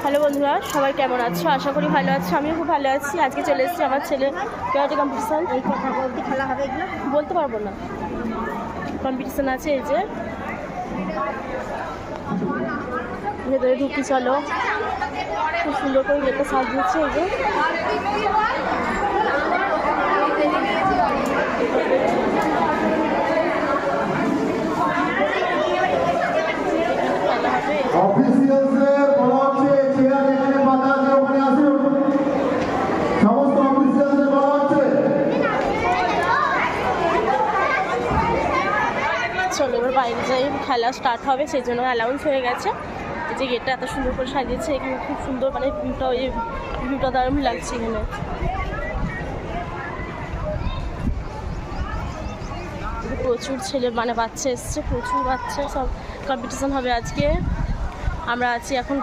Hello বন্ধুরা, সবাই কেমন আছো? আশা করি ভালো আছো। আমিও খুব ভালো আছি। আজকে চলে এসেছি আমার ছেলে ক্যারাটে কম্পিটিশান। এই কথা বলতে খেলা হবে এগুলো বলতে পারবো না, কম্পিটিশান আছে। এই যে ভেতরে ঢুকি, চলো। খুব সুন্দর করে গেটটা সাজিয়েছে। এই যে অফিসিয়ালসদের বলা হচ্ছে চেয়ার যেখানে পাতা আছে ওখানে আসুন। সমস্ত অফিসিয়ালসদের বলা হচ্ছে চলো এবার বাইরে যাই, খেলা স্টার্ট হবে, সেই জন্য অ্যালাউন্স হয়ে গেছে। এই যে গেটটা এত সুন্দর করে সাজিয়েছে, এখানে খুব সুন্দর, মানে ভিউটা দারুণ লাগছে। এখানে প্রচুর ছেলে, মানে বাচ্চা এসছে, প্রচুর বাচ্চা, সব কম্পিটিশান হবে আজকে। আমরা আছি এখন